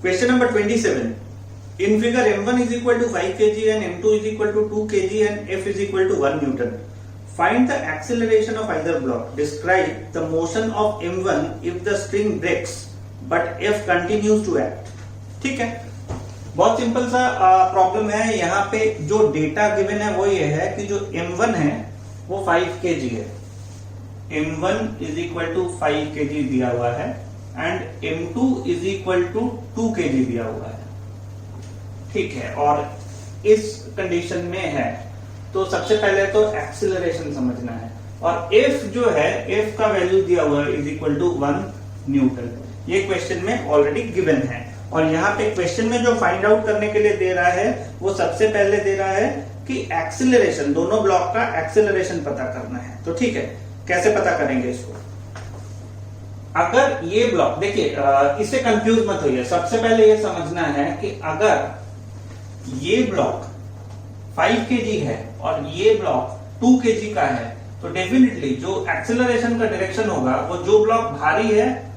Question number 27. In figure M1 is equal to 5 kg and M2 is equal to 2 kg and F is equal to 1 Newton. Find the acceleration of either block. Describe the motion of M1 if the string breaks but F continues to act. ठीक है, बहुत simple सा problem है। यहाँ पे जो data given है वो ये है कि जो M1 है वो 5 kg है। M1 is equal to 5 kg दिया हुआ है and M2 is equal to 2 kg दिया हुआ है। ठीक है, और इस कंडीशन में है तो सबसे पहले तो एक्सीलरेशन समझना है, और F जो है F का वैल्यू दिया हुआ है इज इक्वल टू 1 न्यूटन। ये क्वेश्चन में ऑलरेडी गिवन है, और यहाँ पे क्वेश्चन में जो फाइंड आउट करने के लिए दे रहा है वो सबसे पहले दे रहा है कि एक्सीलरेशन, दोनों ब्लॉक का एक्सीलरेशन पता करना है। तो ठीक है, कैसे पता करेंगे इसको? अगर ये ब्लॉक, देखिए इससे कंफ्यूज मत होइए। सबसे पहले ये समझना है कि अगर ये ब्लॉक 5 kg है और ये ब्लॉक 2 kg का है तो डेफिनेटली जो एक्सीलरेशन का डायरेक्शन होगा वो जो ब्लॉक भारी है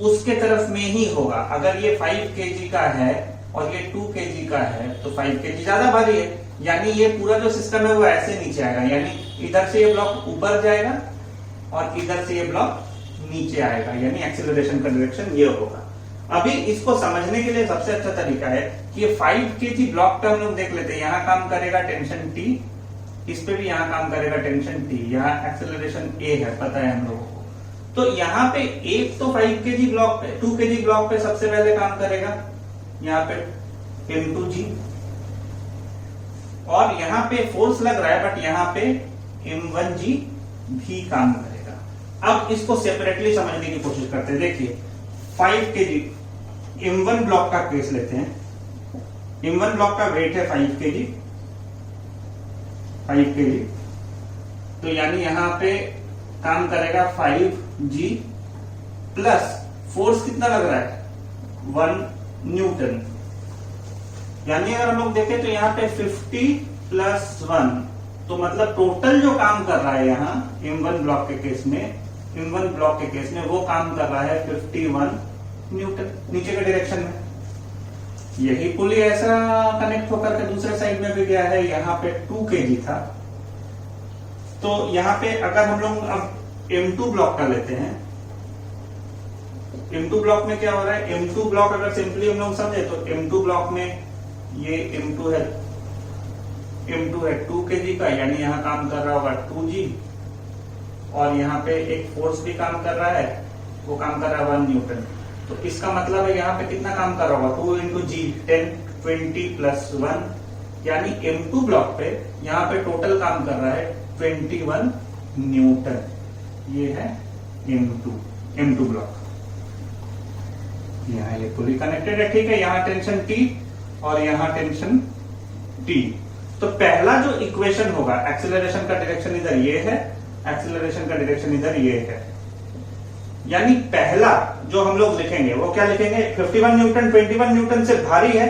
उसके तरफ में ही होगा। अगर ये 5 kg का है और ये 2 kg का है तो 5 kg ज्यादा भारी है, यानी ये पूरा जो सिस्टम है वो ऐसे नीचे आएगा, यानी इधर से ये ब्लॉक ऊपर जाएगा और इधर से ये ब्लॉक नीचे आएगा, यानी एक्सीलरेशन का डायरेक्शन ये होगा। अभी इसको समझने के लिए सबसे अच्छा तरीका है कि ये 5 kg ब्लॉक पे हम लोग देख लेते हैं। यहाँ काम करेगा टेंशन T, इस पे भी यहाँ काम करेगा टेंशन T, यहाँ एक्सीलरेशन A है, पता है हम लोगों को। तो यहाँ पे एक तो 5 kg ब्लॉक पे, 2 kg ब्लॉक पे सबसे पहले काम करेगा यहाँ पे M2G, और यहाँ पे फोर्स लग रहा है बट यहाँ पे M1G भी काम करेगा। अब इसको सेपरेटली समझने की कोशिश करते हैं। देखिए 5 kg M1 ब्लॉक का केस लेते हैं। M1 ब्लॉक का वेट है 5 kg, तो यानी यहां पे काम करेगा 5G प्लस फोर्स कितना लग रहा है 1 न्यूटन, यानी अगर हम लोग देखें तो यहाँ पे 50 प्लस 1, तो मतलब टोटल जो काम कर रहा है यहाँ M1 ब्लॉक के केस में वो काम कर रहा है 51 न्यूटन नीचे के डायरेक्शन में। यही पुली ऐसा कनेक्ट होकर के दूसरे साइड में भी गया है, यहाँ पे 2 kg था। तो यहाँ पे अगर हम लोग अब M2 ब्लॉक कर लेते हैं, M2 ब्लॉक में क्या हो रहा है? M2 ब्लॉक अगर सिंपली हम लोग समझे तो M2 ब्लॉक में ये M2 है 2 kg का, यानी यहाँ काम कर रहा होगा 2G, और यहाँ पे एक फोर्स भी काम कर रहा है, वो काम कर रहा है 1 न्यूटन। तो इसका मतलब है यहाँ पे कितना काम कर रहा होगा 2 इंटू जी, 10 20 प्लस 1, यानी M2 ब्लॉक पे यहाँ पे टोटल काम कर रहा है 21 न्यूटन। ये है M2 ब्लॉक। यहाँ ये पूरी कनेक्टेड है, ठीक है। यहाँ टेंशन T और यहाँ टेंशन T। तो पहला जो इक्वेशन होगा, एक्सीलरेशन का डायरेक्शन इधर ये है, एक्सीलरेशन का डायरेक्शन इधर ये है, यानी पहला जो हम लोग लिखेंगे वो क्या लिखेंगे? 51 न्यूटन 21 न्यूटन से भारी है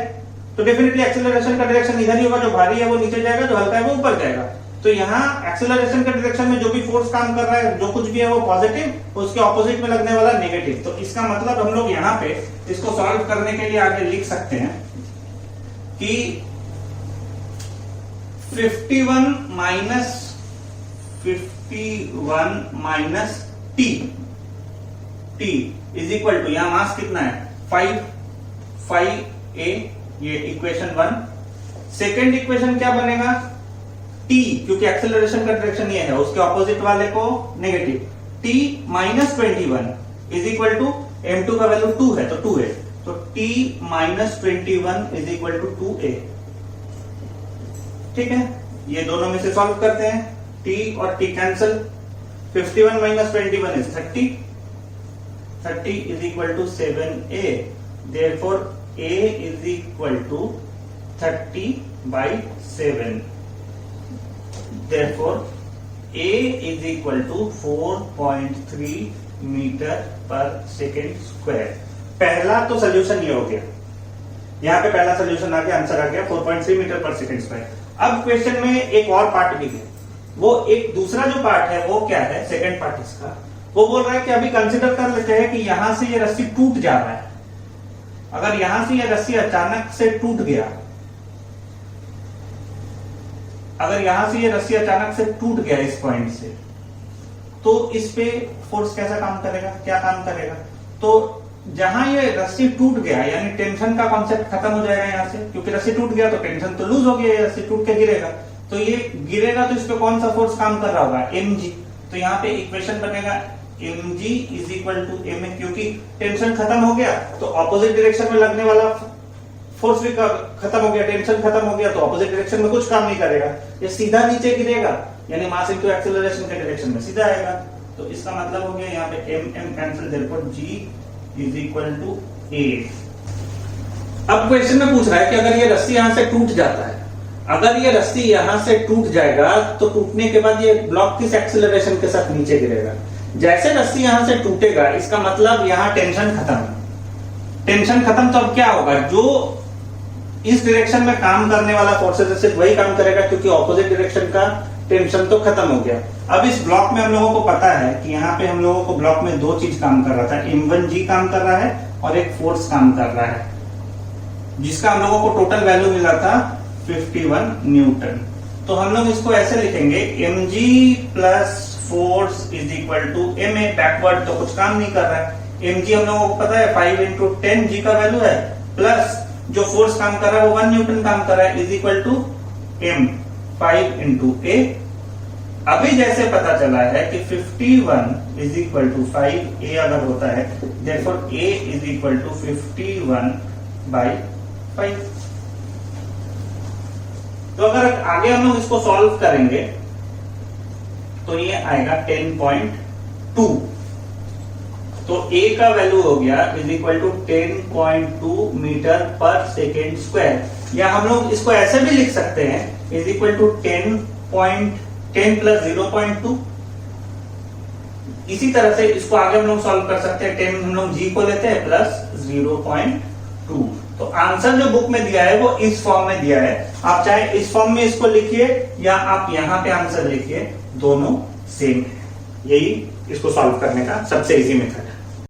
तो डेफिनेटली एक्सीलरेशन का डायरेक्शन इधर ही होगा, जो भारी है वो नीचे जाएगा, जो हल्का है वो ऊपर जाएगा। तो यहाँ एक्सीलरेशन के डायरेक्शन में जो भी फोर्स काम कर रहा है, जो कुछ भी है वो पॉजिटिव, उसके ऑपोजिट में लगने वाला नेगेटिव। तो इसका मतलब हम लोग यहाँ पे इसको सॉल्व करने के लिए आगे लिख सकते हैं कि 51 minus T is equal to, यहां मास कितना है 5A, ये इक्वेशन 1। सेकेंड इक्वेशन क्या बनेगा? T, क्योंकि एक्सेलरेशन का डायरेक्शन ये है, उसके ऑपोजिट वाले को negative, T minus 21 is equal to M2 का वैल्यू 2 है तो 2A, तो T minus 21 is equal to 2A। ठीक है, ये दोनों में से सॉल्व करते हैं, T और T cancel, 51 minus 21 is 30 is equal to 7A, therefore A is equal to 30 by 7, therefore A is equal to 4.3 metre पर सेकेंड स्क्वायर। पहला तो सोल्यूशन ये हो गया, यहाँ पे पहला सोल्यूशन आ गया, आंसर आ गया 4.3 मीटर पर सेकेंड स्क्वायर। अब क्वेश्चन में एक और पार्ट भी है, वो एक दूसरा जो पार्ट है वो क्या है, सेकेंड पार्ट इसका, वो बोल रहा है कि अभी कंसिडर कर लेते हैं कि यहां से ये रस्सी टूट जा रहा है, अगर यहां से ये रस्सी अचानक से टूट गया, अगर यहां से ये रस्सी अचानक से टूट गया इस पॉइंट से, तो इस पे फोर्स कैसा काम करेगा, क्या काम करेगा? तो जहां ये रस्सी टूट गया यानी टेंशन का कॉन्सेप्ट खत्म हो जाएगा यहां से, क्योंकि रस्सी टूट गया तो टेंशन तो लूज हो गया, ये रस्सी टूट के गिरेगा, तो ये गिरेगा तो इस पे कौन सा फोर्स काम कर रहा होगा, mg। तो यहाँ पे इक्वेशन बनेगा mg is equal to ma, क्योंकि टेंशन खत्म हो गया तो ऑपोजिट डायरेक्शन में लगने वाला फोर्स भी खत्म हो गया, टेंशन खत्म हो गया तो ऑपोजिट डायरेक्शन में कुछ काम नहीं करेगा, ये सीधा नीचे गिरेगा, यानी मास इनटू एक्सेलरेशन के डायरेक्शन में सीधा आएगा। तो इसका मतलब हो गया यहाँ पे m cancel, therefore g is equal to a। अब क्वेश्चन में पूछ रहा है कि अगर ये रस्सी यहां से टूट जाता है, अगर ये रस्सी यहां से टूट जाएगा तो टूटने के बाद ये ब्लॉक किस एक्सेलरेशन के साथ नीचे गिरेगा? जैसे रस्सी यहां से टूटेगा इसका मतलब यहां टेंशन खत्म, टेंशन खत्म तो अब क्या होगा, जो इस डायरेक्शन में काम करने वाला फोर्सेस है सिर्फ वही काम करेगा, क्योंकि ऑपोजिट डायरेक्शन का टेंशन तो खत्म हो गया। अब इस ब्लॉक में हम लोगों को पता है कि यहाँ पे हम लोगों को ब्लॉक में दो चीज काम कर रहा था, m1g काम कर रहा है और एक फोर्स काम कर रहा है, जिसका हम लोगों को टोटल वैल्यू मिला था 51 न्यूटन। तो हम लोग इसको ऐसे लिखेंगे mg plus force is equal to ma, backward तो कुछ काम नहीं कर रहा है, mg हम लोगों को पता है 5 इंटू 10 g का वैल्यू है, प्लस जो फोर्स काम कर रहा है वो 1 न्यूटन काम कर रहा है, is equal to m 5 into a। अभी जैसे पता चला है कि 51 इज इक्वल टू 5a अगर होता है, therefore a is equal to 51 by 5। तो अगर आगे हम लोग इसको सॉल्व करेंगे तो ये आएगा 10.2। तो a का वैल्यू हो गया इज इक्वल टू 10.2 मीटर पर सेकेंड स्क्वायर, या हम लोग इसको ऐसे भी लिख सकते हैं इज इक्वल टू 10 प्लस 0.2। इसी तरह से इसको आगे हम लोग सॉल्व कर सकते हैं, 10 हम लोग g को लेते हैं प्लस 0.2। तो आंसर जो बुक में दिया है वो इस फॉर्म में दिया है, आप चाहे इस फॉर्म में इसको लिखिए या आप यहां पे आंसर लिखिए, दोनों सेम है। यही इसको सॉल्व करने का सबसे इजी मेथड है।